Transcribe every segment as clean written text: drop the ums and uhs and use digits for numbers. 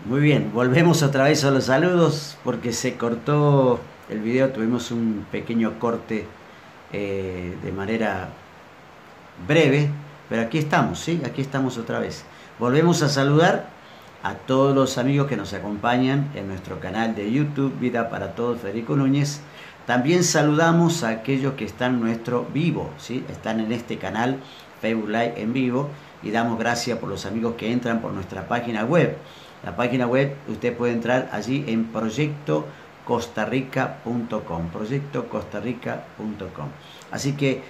Muy bien, volvemos otra vez a los saludos porque se cortó el video, tuvimos un pequeño corte de manera breve, pero aquí estamos, ¿sí? Aquí estamos otra vez. Volvemos a saludar a todos los amigos que nos acompañan en nuestro canal de YouTube, Vida para Todos, Federico Núñez. También saludamos a aquellos que están en nuestro vivo, ¿sí? Están en este canal Facebook Live en vivo, y damos gracias por los amigos que entran por nuestra página web. La página web, usted puede entrar allí en proyectocostarrica.com, proyectocostarrica.com. Así que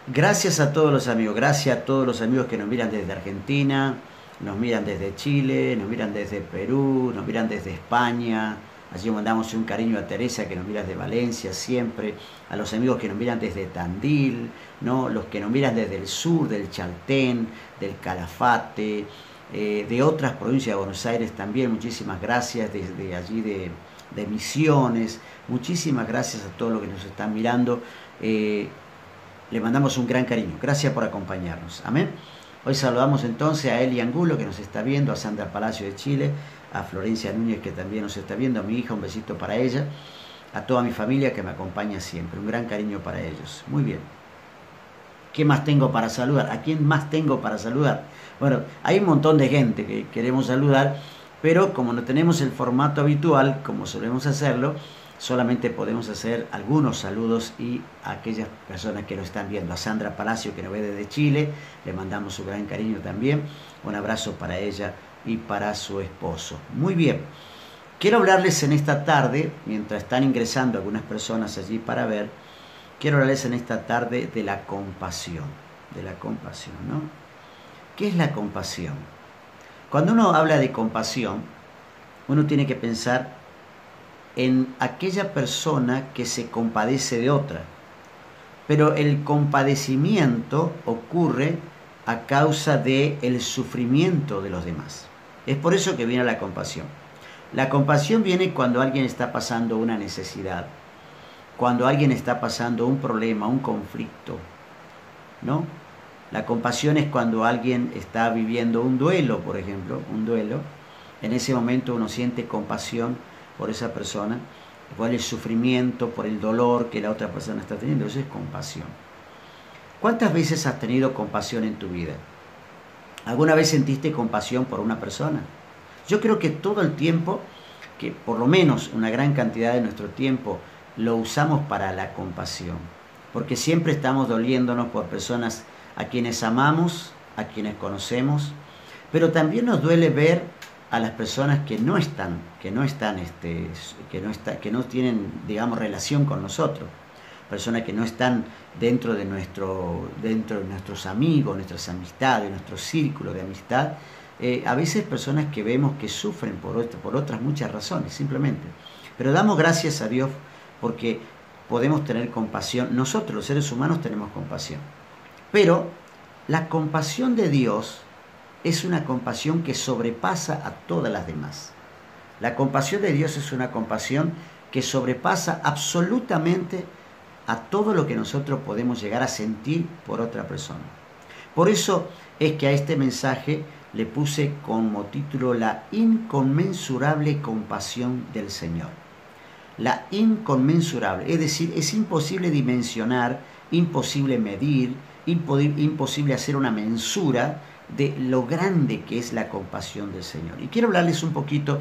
gracias a todos los amigos, gracias a todos los amigos que nos miran desde Argentina, nos miran desde Chile, nos miran desde Perú, nos miran desde España. Allí mandamos un cariño a Teresa, que nos mira desde Valencia siempre, a los amigos que nos miran desde Tandil, ¿no? Los que nos miran desde el sur, del Chaltén, del Calafate, de otras provincias de Buenos Aires también. Muchísimas gracias, desde allí de Misiones. Muchísimas gracias a todos los que nos están mirando. Le mandamos un gran cariño. Gracias por acompañarnos. Amén. Hoy saludamos entonces a Eli Angulo, que nos está viendo, a Sandra Palacio de Chile, a Florencia Núñez, que también nos está viendo, a mi hija, un besito para ella, a toda mi familia que me acompaña siempre, un gran cariño para ellos. Muy bien. ¿Qué más tengo para saludar? ¿A quién más tengo para saludar? Bueno, hay un montón de gente que queremos saludar, pero como no tenemos el formato habitual, como solemos hacerlo, solamente podemos hacer algunos saludos, y a aquellas personas que lo están viendo. A Sandra Palacio, que nos ve desde Chile, le mandamos un gran cariño también. Un abrazo para ella y para su esposo. Muy bien. Quiero hablarles en esta tarde, mientras están ingresando algunas personas allí para ver, quiero hablarles en esta tarde de la compasión. De la compasión, ¿no? ¿Qué es la compasión? Cuando uno habla de compasión, uno tiene que pensar en aquella persona que se compadece de otra. Pero el compadecimiento ocurre a causa del sufrimiento de los demás. Es por eso que viene la compasión. La compasión viene cuando alguien está pasando una necesidad, cuando alguien está pasando un problema, un conflicto, ¿no? La compasión es cuando alguien está viviendo un duelo, por ejemplo, un duelo. En ese momento uno siente compasión por esa persona, por el sufrimiento, por el dolor que la otra persona está teniendo. Eso es compasión. ¿Cuántas veces has tenido compasión en tu vida? ¿Alguna vez sentiste compasión por una persona? Yo creo que todo el tiempo, que por lo menos una gran cantidad de nuestro tiempo, lo usamos para la compasión, porque siempre estamos doliéndonos por personas a quienes amamos, a quienes conocemos, pero también nos duele ver a las personas que no tienen, digamos, relación con nosotros, personas que no están dentro de nuestros amigos, nuestras amistades, nuestro círculo de amistad. A veces personas que vemos que sufren por otras muchas razones, simplemente. Pero damos gracias a Dios porque podemos tener compasión. Nosotros, los seres humanos, tenemos compasión. Pero la compasión de Dios es una compasión que sobrepasa a todas las demás. La compasión de Dios es una compasión que sobrepasa absolutamente a todo lo que nosotros podemos llegar a sentir por otra persona. Por eso es que a este mensaje le puse como título la inconmensurable compasión del Señor. La inconmensurable, es decir, es imposible dimensionar, imposible medir, imposible hacer una mensura de lo grande que es la compasión del Señor. Y quiero hablarles un poquito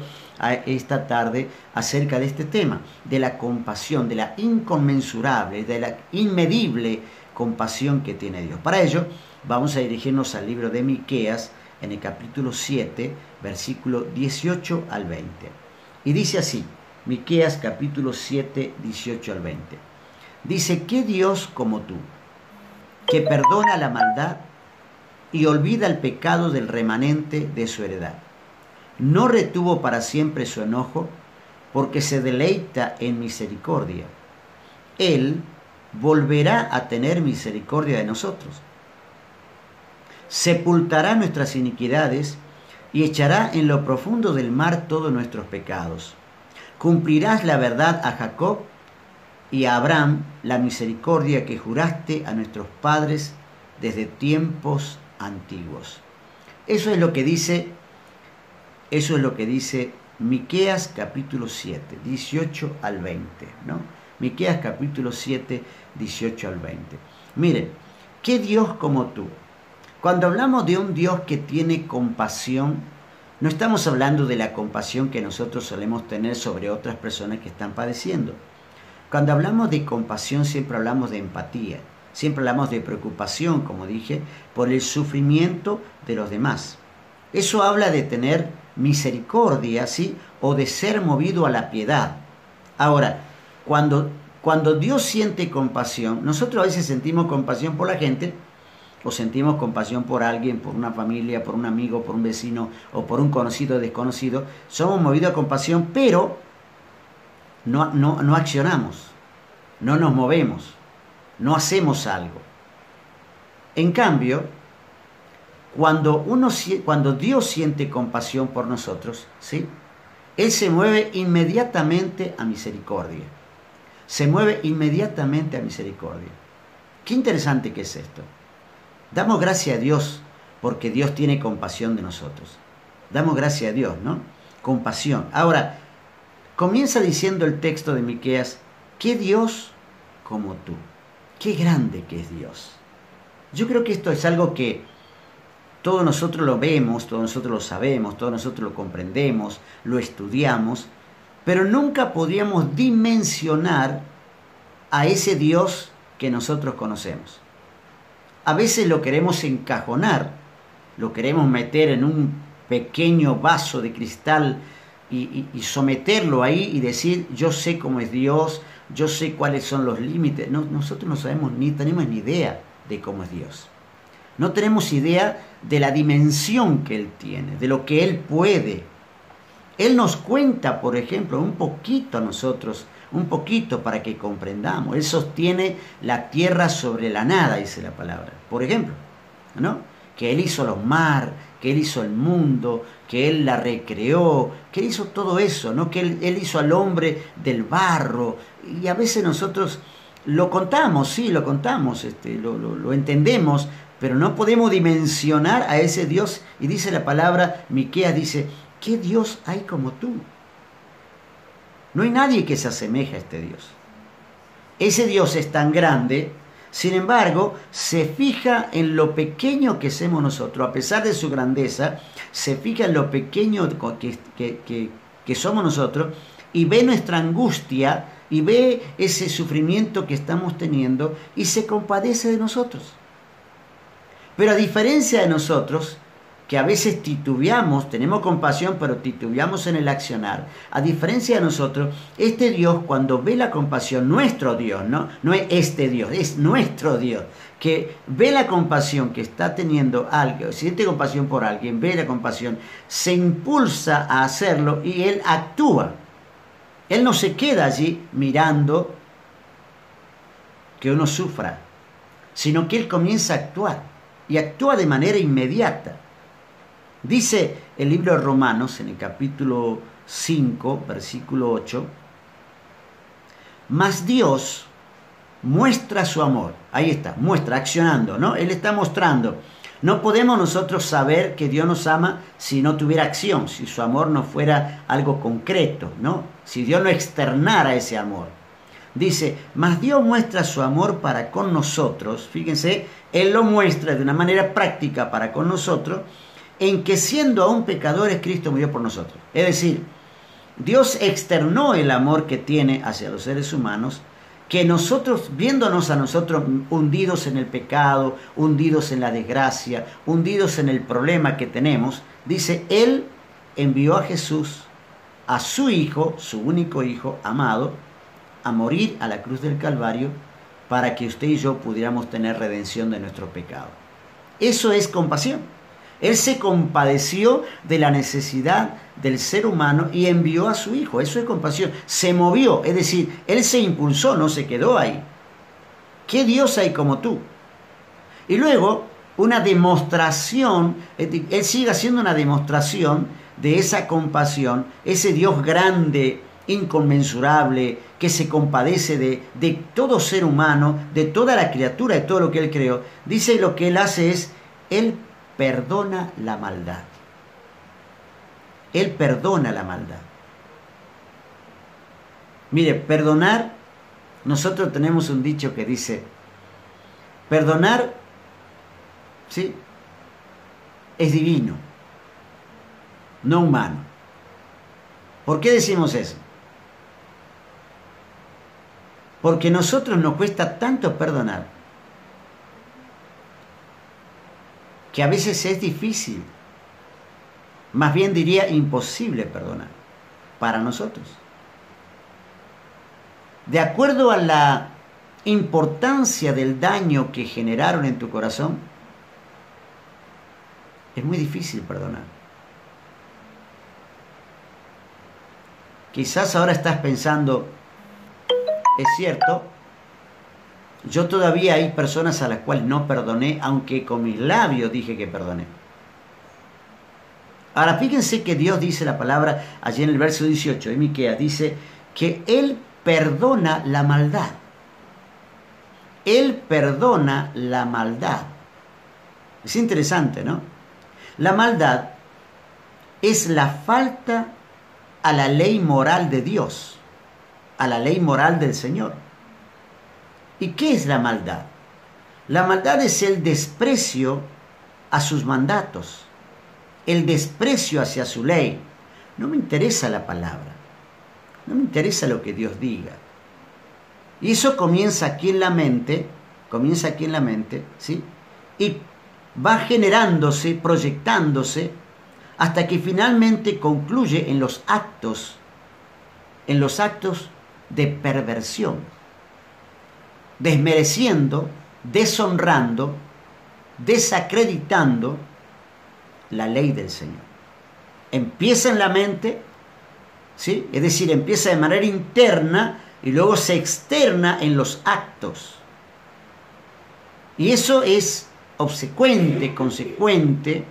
esta tarde acerca de este tema, de la compasión, de la inconmensurable, de la inmedible compasión que tiene Dios. Para ello, vamos a dirigirnos al libro de Miqueas, en el capítulo 7, versículo 18 al 20. Y dice así, Miqueas capítulo 7, 18 al 20. Dice: ¿qué Dios como tú, que perdona la maldad y olvida el pecado del remanente de su heredad? No retuvo para siempre su enojo, porque se deleita en misericordia. Él volverá a tener misericordia de nosotros. Sepultará nuestras iniquidades y echará en lo profundo del mar todos nuestros pecados. Cumplirás la verdad a Jacob y a Abraham la misericordia que juraste a nuestros padres desde tiempos antiguos. Eso es lo que dice Eso es lo que dice Miqueas capítulo 7, 18 al 20, ¿no? Miqueas capítulo 7, 18 al 20. Miren, ¿qué Dios como tú? Cuando hablamos de un Dios que tiene compasión, no estamos hablando de la compasión que nosotros solemos tener sobre otras personas que están padeciendo. Cuando hablamos de compasión siempre hablamos de empatía, siempre hablamos de preocupación, como dije, por el sufrimiento de los demás. Eso habla de tener misericordia, ¿sí? O de ser movido a la piedad. Ahora, cuando Dios siente compasión, nosotros a veces sentimos compasión por la gente, o sentimos compasión por alguien, por una familia, por un amigo, por un vecino, o por un conocido o desconocido. Somos movidos a compasión, pero no accionamos, no nos movemos, no hacemos algo. En cambio, cuando Dios siente compasión por nosotros, ¿sí? Él se mueve inmediatamente a misericordia. Se mueve inmediatamente a misericordia. Qué interesante que es esto. Damos gracias a Dios porque Dios tiene compasión de nosotros. Damos gracias a Dios, ¿no? Compasión. Ahora, comienza diciendo el texto de Miqueas, ¿qué Dios como tú? Qué grande que es Dios. Yo creo que esto es algo que todos nosotros lo vemos, todos nosotros lo sabemos, todos nosotros lo comprendemos, lo estudiamos, pero nunca podríamos dimensionar a ese Dios que nosotros conocemos. A veces lo queremos encajonar, lo queremos meter en un pequeño vaso de cristal y someterlo ahí y decir, yo sé cómo es Dios, yo sé cuáles son los límites. No, nosotros no sabemos ni tenemos ni idea de cómo es Dios. No tenemos idea de la dimensión que Él tiene, de lo que Él puede. Él nos cuenta, por ejemplo, un poquito a nosotros, un poquito para que comprendamos. Él sostiene la tierra sobre la nada, dice la palabra. Por ejemplo, ¿no? Que Él hizo los mares, que Él hizo el mundo, que Él la recreó, que Él hizo todo eso, ¿no? Que Él hizo al hombre del barro. Y a veces nosotros lo contamos, sí, lo contamos, lo entendemos, pero no podemos dimensionar a ese Dios. Y dice la palabra, Miqueas dice, ¿qué Dios hay como tú? No hay nadie que se asemeje a este Dios. Ese Dios es tan grande, sin embargo, se fija en lo pequeño que somos nosotros. A pesar de su grandeza, se fija en lo pequeño que somos nosotros y ve nuestra angustia y ve ese sufrimiento que estamos teniendo y se compadece de nosotros. Pero a diferencia de nosotros, que a veces titubeamos, tenemos compasión, pero titubeamos en el accionar. A diferencia de nosotros, este Dios, cuando ve la compasión, nuestro Dios, no es este Dios, es nuestro Dios, que ve la compasión que está teniendo alguien, siente compasión por alguien, ve la compasión, se impulsa a hacerlo y Él actúa. Él no se queda allí mirando que uno sufra, sino que Él comienza a actuar y actúa de manera inmediata. Dice el libro de Romanos, en el capítulo 5, versículo 8, mas Dios muestra su amor. Ahí está, muestra, accionando, ¿no? Él está mostrando. No podemos nosotros saber que Dios nos ama si no tuviera acción, si su amor no fuera algo concreto, ¿no? Si Dios no externara ese amor. Dice, mas Dios muestra su amor para con nosotros. Fíjense, Él lo muestra de una manera práctica para con nosotros, en que siendo aún pecadores, Cristo murió por nosotros. Es decir, Dios externó el amor que tiene hacia los seres humanos, que nosotros, viéndonos a nosotros hundidos en el pecado, hundidos en la desgracia, hundidos en el problema que tenemos, dice, Él envió a Jesús, a su Hijo, su único Hijo amado, a morir a la cruz del Calvario, para que usted y yo pudiéramos tener redención de nuestro pecado. Eso es compasión. Él se compadeció de la necesidad del ser humano y envió a su Hijo. Eso es compasión. Se movió, es decir, Él se impulsó, no se quedó ahí. ¿Qué Dios hay como tú? Y luego, una demostración, Él sigue haciendo una demostración de esa compasión, ese Dios grande, inconmensurable, que se compadece de todo ser humano, de toda la criatura, de todo lo que Él creó. Dice, lo que Él hace es, Él perdona la maldad. Él perdona la maldad. Mire, perdonar, nosotros tenemos un dicho que dice, perdonar, ¿sí?, es divino, no humano. ¿Por qué decimos eso? Porque a nosotros nos cuesta tanto perdonar que a veces es difícil, más bien diría imposible perdonar para nosotros. De acuerdo a la importancia del daño que generaron en tu corazón, es muy difícil perdonar. Quizás ahora estás pensando, es cierto, yo todavía hay personas a las cuales no perdoné, aunque con mis labios dije que perdoné. Ahora fíjense que Dios dice la palabra allí en el verso 18 de Miqueas, dice que Él perdona la maldad. Él perdona la maldad. Es interesante, ¿no? La maldad es la falta a la ley moral de Dios, a la ley moral del Señor. ¿Y qué es la maldad? La maldad es el desprecio a sus mandatos, el desprecio hacia su ley. No me interesa la palabra, no me interesa lo que Dios diga. Y eso comienza aquí en la mente, ¿sí? Y va generándose, proyectándose, hasta que finalmente concluye en los actos de perversión, desmereciendo, deshonrando, desacreditando la ley del Señor. Empieza en la mente, ¿sí? Es decir, empieza de manera interna y luego se externa en los actos. Y eso es obsecuente, consecuente,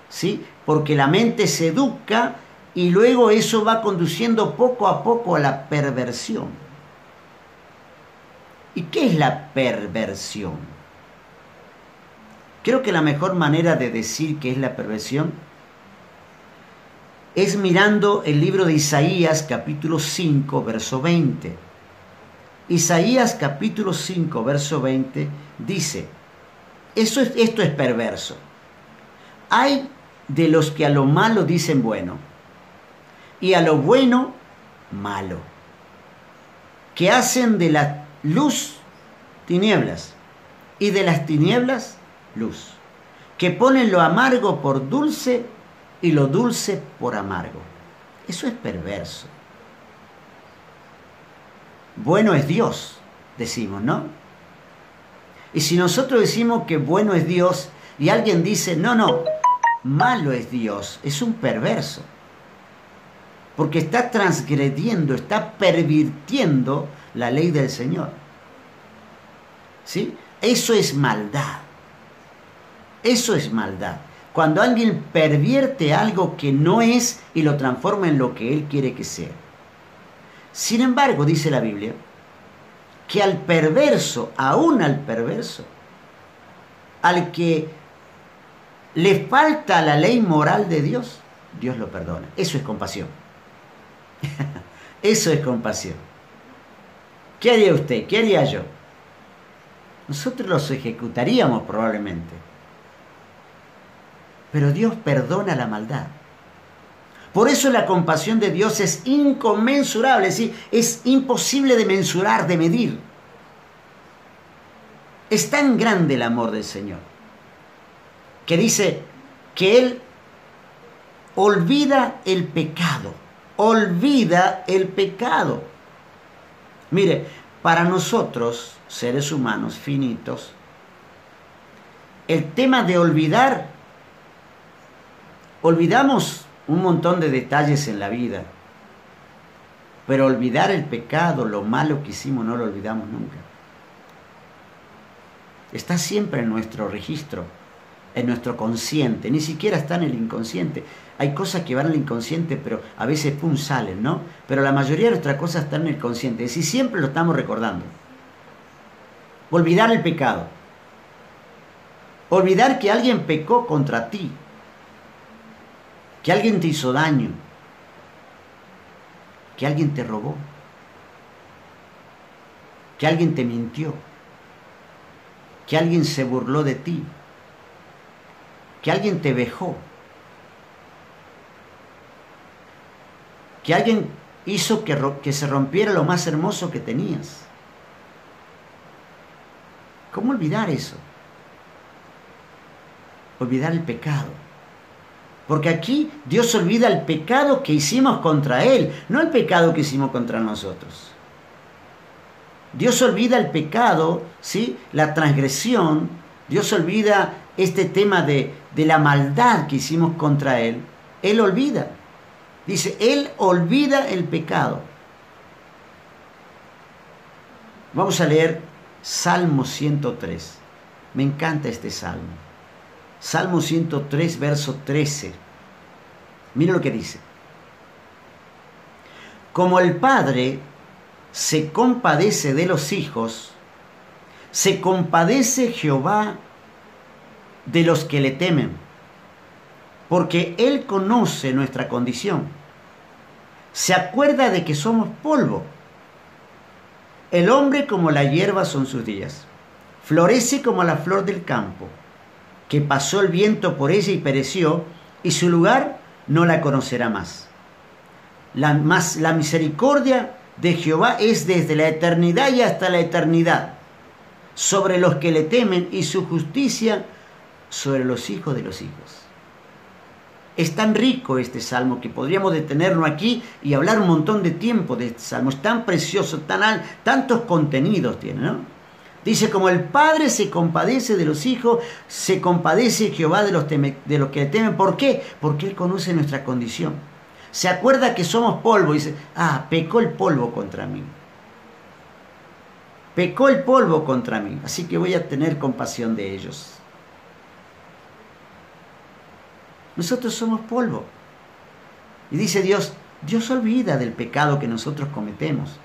¿sí? Porque la mente se educa y luego eso va conduciendo poco a poco a la perversión. ¿Y qué es la perversión? Creo que la mejor manera de decir qué es la perversión es mirando el libro de Isaías capítulo 5, verso 20. Isaías capítulo 5, verso 20 dice, esto es perverso. Hay de los que a lo malo dicen bueno y a lo bueno malo, que hacen de la luz tinieblas y de las tinieblas luz, que ponen lo amargo por dulce y lo dulce por amargo. Eso es perverso. Bueno es Dios, decimos, ¿no? Y si nosotros decimos que bueno es Dios y alguien dice, no, malo es Dios, es un perverso. Porque está transgrediendo, está pervirtiendo la ley del Señor. ¿Sí? Eso es maldad. Eso es maldad. Cuando alguien pervierte algo que no es y lo transforma en lo que él quiere que sea. Sin embargo, dice la Biblia, que al perverso, aún al perverso, al que le falta la ley moral de Dios, Dios lo perdona. Eso es compasión. Eso es compasión. ¿Qué haría usted? ¿Qué haría yo? Nosotros los ejecutaríamos probablemente. Pero Dios perdona la maldad. Por eso la compasión de Dios es inconmensurable, es decir, es imposible de mensurar, de medir. Es tan grande el amor del Señor, que dice que Él olvida el pecado. Olvida el pecado. Mire, para nosotros, seres humanos finitos, el tema de olvidamos un montón de detalles en la vida, pero olvidar el pecado, lo malo que hicimos, no lo olvidamos nunca. Está siempre en nuestro registro, en nuestro consciente, ni siquiera está en el inconsciente. Hay cosas que van al inconsciente, pero a veces pum, salen, ¿no? Pero la mayoría de nuestras cosas están en el consciente, es decir, siempre lo estamos recordando. Olvidar el pecado. Olvidar que alguien pecó contra ti, que alguien te hizo daño, que alguien te robó, que alguien te mintió, que alguien se burló de ti, que alguien te vejó, que alguien hizo que se rompiera lo más hermoso que tenías. ¿Cómo olvidar eso? Olvidar el pecado. Porque aquí Dios olvida el pecado que hicimos contra Él, no el pecado que hicimos contra nosotros. Dios olvida el pecado, ¿sí? La transgresión. Dios olvida este tema de la maldad que hicimos contra Él. Él olvida. Dice, Él olvida el pecado. Vamos a leer Salmo 103. Me encanta este salmo. Salmo 103, verso 13. Mira lo que dice. Como el Padre se compadece de los hijos, se compadece Jehová de los que le temen, porque Él conoce nuestra condición. Se acuerda de que somos polvo. El hombre como la hierba son sus días. Florece como la flor del campo, que pasó el viento por ella y pereció, y su lugar no la conocerá más. La misericordia de Jehová es desde la eternidad y hasta la eternidad sobre los que le temen, y su justicia sobre los hijos de los hijos. Es tan rico este salmo que podríamos detenernos aquí y hablar un montón de tiempo de este salmo. Es tan precioso, tantos contenidos tiene, ¿no? Dice, como el Padre se compadece de los hijos, se compadece Jehová de los que le temen. ¿Por qué? Porque Él conoce nuestra condición. Se acuerda que somos polvo y dice, pecó el polvo contra mí. Pecó el polvo contra mí, así que voy a tener compasión de ellos. Nosotros somos polvo. Y dice Dios olvida del pecado que nosotros cometemos.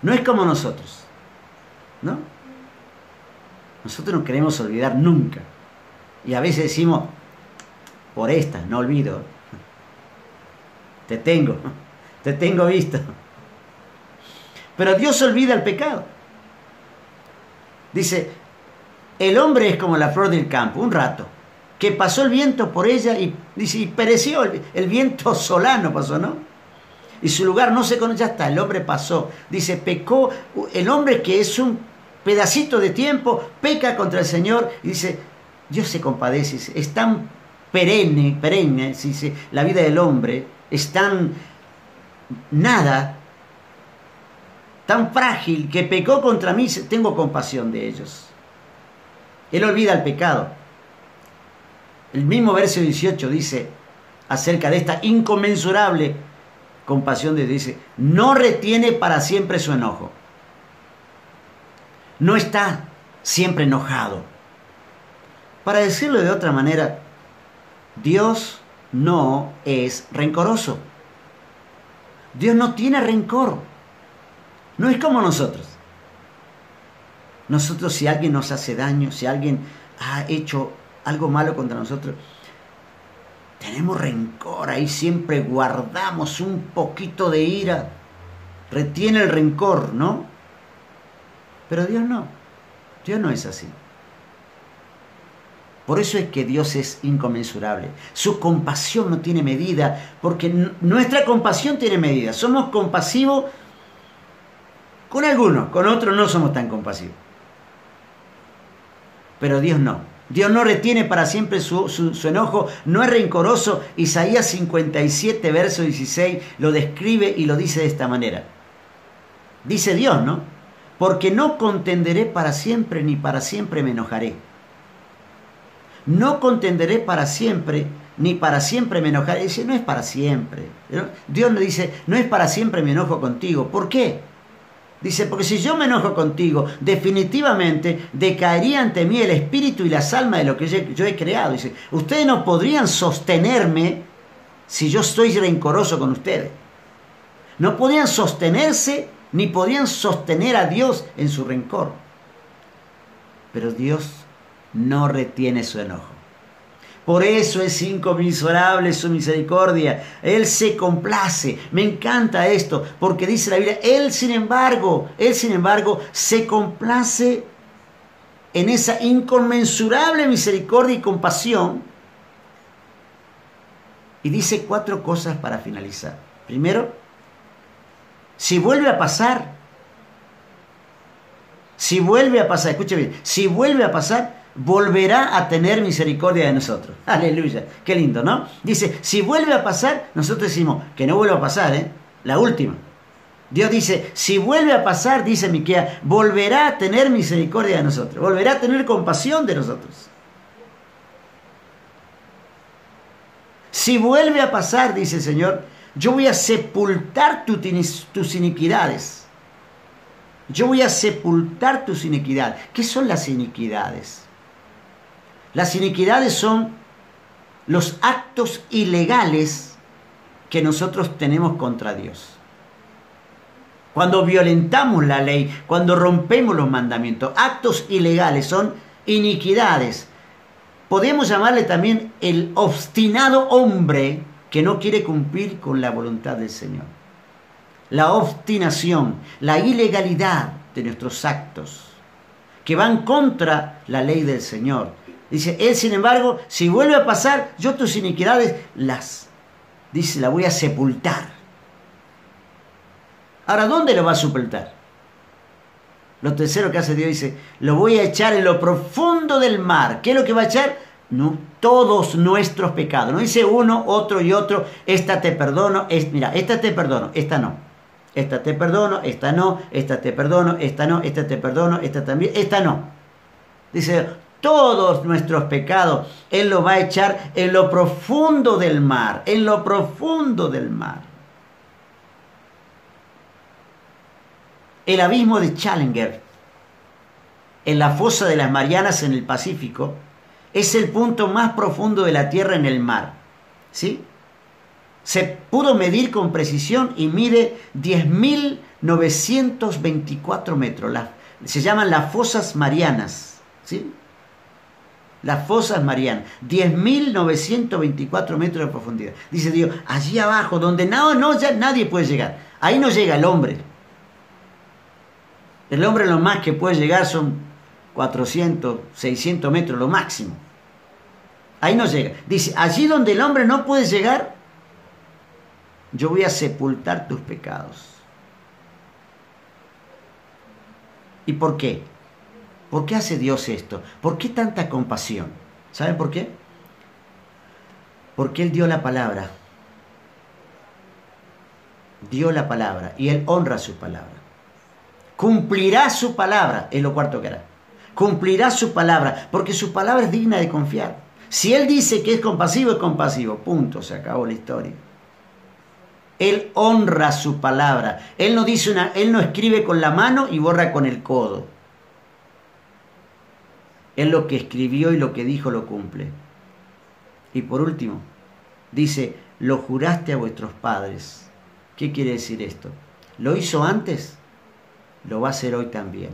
No es como nosotros, ¿no? Nosotros no queremos olvidar nunca. Y a veces decimos, por esta, no olvido. Te tengo visto. Pero Dios olvida el pecado. Dice, el hombre es como la flor del campo, un rato, que pasó el viento por ella y pereció, el viento solano pasó, ¿no? Y su lugar no se conoce, ya está, el hombre pasó. Dice, pecó, el hombre que es un pedacito de tiempo, peca contra el Señor, y dice, Dios se compadece, es tan perenne, dice, la vida del hombre es tan nada, tan frágil, que pecó contra mí, tengo compasión de ellos. Él olvida el pecado. El mismo verso 18 dice acerca de esta inconmensurable compasión de Dios, dice, no retiene para siempre su enojo. No está siempre enojado. Para decirlo de otra manera, Dios no es rencoroso. Dios no tiene rencor. No es como nosotros. Nosotros, si alguien nos hace daño, si alguien ha hecho algo malo contra nosotros, tenemos rencor, ahí siempre guardamos un poquito de ira, retiene el rencor, ¿no? Pero Dios no es así. Por eso es que Dios es inconmensurable. Su compasión no tiene medida, porque nuestra compasión tiene medida. Somos compasivos con algunos, con otros no somos tan compasivos. Pero Dios no. Dios no retiene para siempre su enojo, no es rencoroso. Isaías 57, verso 16, lo describe y lo dice de esta manera. Dice Dios, ¿no? Porque no contenderé para siempre, ni para siempre me enojaré. No contenderé para siempre, ni para siempre me enojaré. Dice, no es para siempre. Dios le dice, no es para siempre mi enojo contigo. ¿Por qué? Dice, porque si yo me enojo contigo, definitivamente decaería ante mí el espíritu y las almas de lo que yo he creado. Dice, ustedes no podrían sostenerme si yo estoy rencoroso con ustedes. No podían sostenerse, ni podían sostener a Dios en su rencor. Pero Dios no retiene su enojo. Por eso es inconmensurable su misericordia. Él se complace. Me encanta esto, porque dice la Biblia, Él sin embargo, se complace en esa inconmensurable misericordia y compasión. Y dice 4 cosas para finalizar. Primero, si vuelve a pasar, escuche bien, si vuelve a pasar, volverá a tener misericordia de nosotros. Aleluya, qué lindo, ¿no? Dice, si vuelve a pasar, nosotros decimos, que no vuelva a pasar, la última. Dios dice, si vuelve a pasar, dice Miqueas, volverá a tener misericordia de nosotros, volverá a tener compasión de nosotros. Si vuelve a pasar, dice el Señor, yo voy a sepultar tus iniquidades. Yo voy a sepultar tus iniquidades. ¿Qué son las iniquidades? Las iniquidades son los actos ilegales que nosotros tenemos contra Dios. Cuando violentamos la ley, cuando rompemos los mandamientos, actos ilegales son iniquidades. Podemos llamarle también el obstinado hombre que no quiere cumplir con la voluntad del Señor. La obstinación, la ilegalidad de nuestros actos que van contra la ley del Señor. Dice, Él sin embargo, si vuelve a pasar, yo tus iniquidades las voy a sepultar. Ahora, ¿dónde lo va a sepultar? Lo tercero que hace Dios dice, lo voy a echar en lo profundo del mar. ¿Qué es lo que va a echar? No, todos nuestros pecados. No dice uno, otro y otro. Esta te perdono, mira, esta te perdono, esta no. Esta te perdono, esta no. Esta te perdono, esta no. Esta te perdono, esta también, esta no. Dice, todos nuestros pecados Él los va a echar en lo profundo del mar. En lo profundo del mar. El abismo de Challenger, en la fosa de las Marianas en el Pacífico, es el punto más profundo de la Tierra en el mar. ¿Sí? Se pudo medir con precisión y mide 10.924 metros. Se llaman las fosas Marianas. ¿Sí? Las fosas Marianas. 10.924 metros de profundidad. Dice Dios, allí abajo, donde ya nadie puede llegar. Ahí no llega el hombre. El hombre lo más que puede llegar son 400, 600 metros, lo máximo. Ahí no llega. Dice, allí donde el hombre no puede llegar, yo voy a sepultar tus pecados. ¿Y por qué? ¿Por qué hace Dios esto? ¿Por qué tanta compasión? ¿Saben por qué? Porque Él dio la palabra. Dio la palabra y Él honra su palabra. Cumplirá su palabra, es lo cuarto que hará. Cumplirá su palabra, porque su palabra es digna de confiar. Si Él dice que es compasivo, punto, se acabó la historia. Él honra su palabra. Él no escribe con la mano y borra con el codo. Él lo que escribió y lo que dijo lo cumple. Y por último, dice, lo juraste a vuestros padres. ¿Qué quiere decir esto? ¿Lo hizo antes? Lo va a hacer hoy también.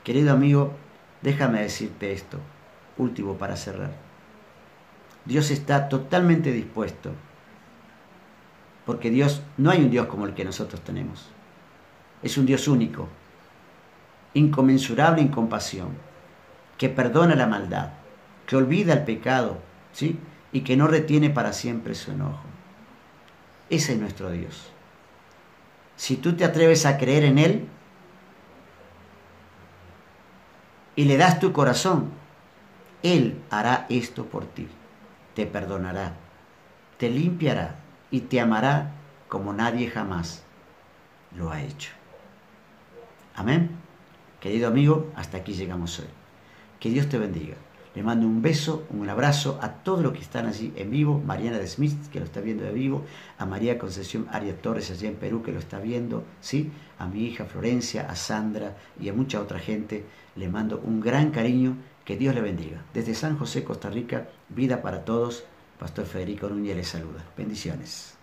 Querido amigo, déjame decirte esto, último para cerrar. Dios está totalmente dispuesto, porque no hay un Dios como el que nosotros tenemos. Es un Dios único, inconmensurable en compasión, que perdona la maldad, que olvida el pecado, ¿sí? Y que no retiene para siempre su enojo. Ese es nuestro Dios. Si tú te atreves a creer en Él y le das tu corazón, Él hará esto por ti. Te perdonará, te limpiará y te amará como nadie jamás lo ha hecho. Amén. Querido amigo, hasta aquí llegamos hoy. Que Dios te bendiga. Le mando un beso, un abrazo a todos los que están allí en vivo. Mariana de Smith, que lo está viendo de vivo. A María Concepción Arias Torres, allá en Perú, que lo está viendo. ¿Sí? A mi hija Florencia, a Sandra y a mucha otra gente. Le mando un gran cariño. Que Dios le bendiga. Desde San José, Costa Rica, vida para todos. Pastor Federico Núñez les saluda. Bendiciones.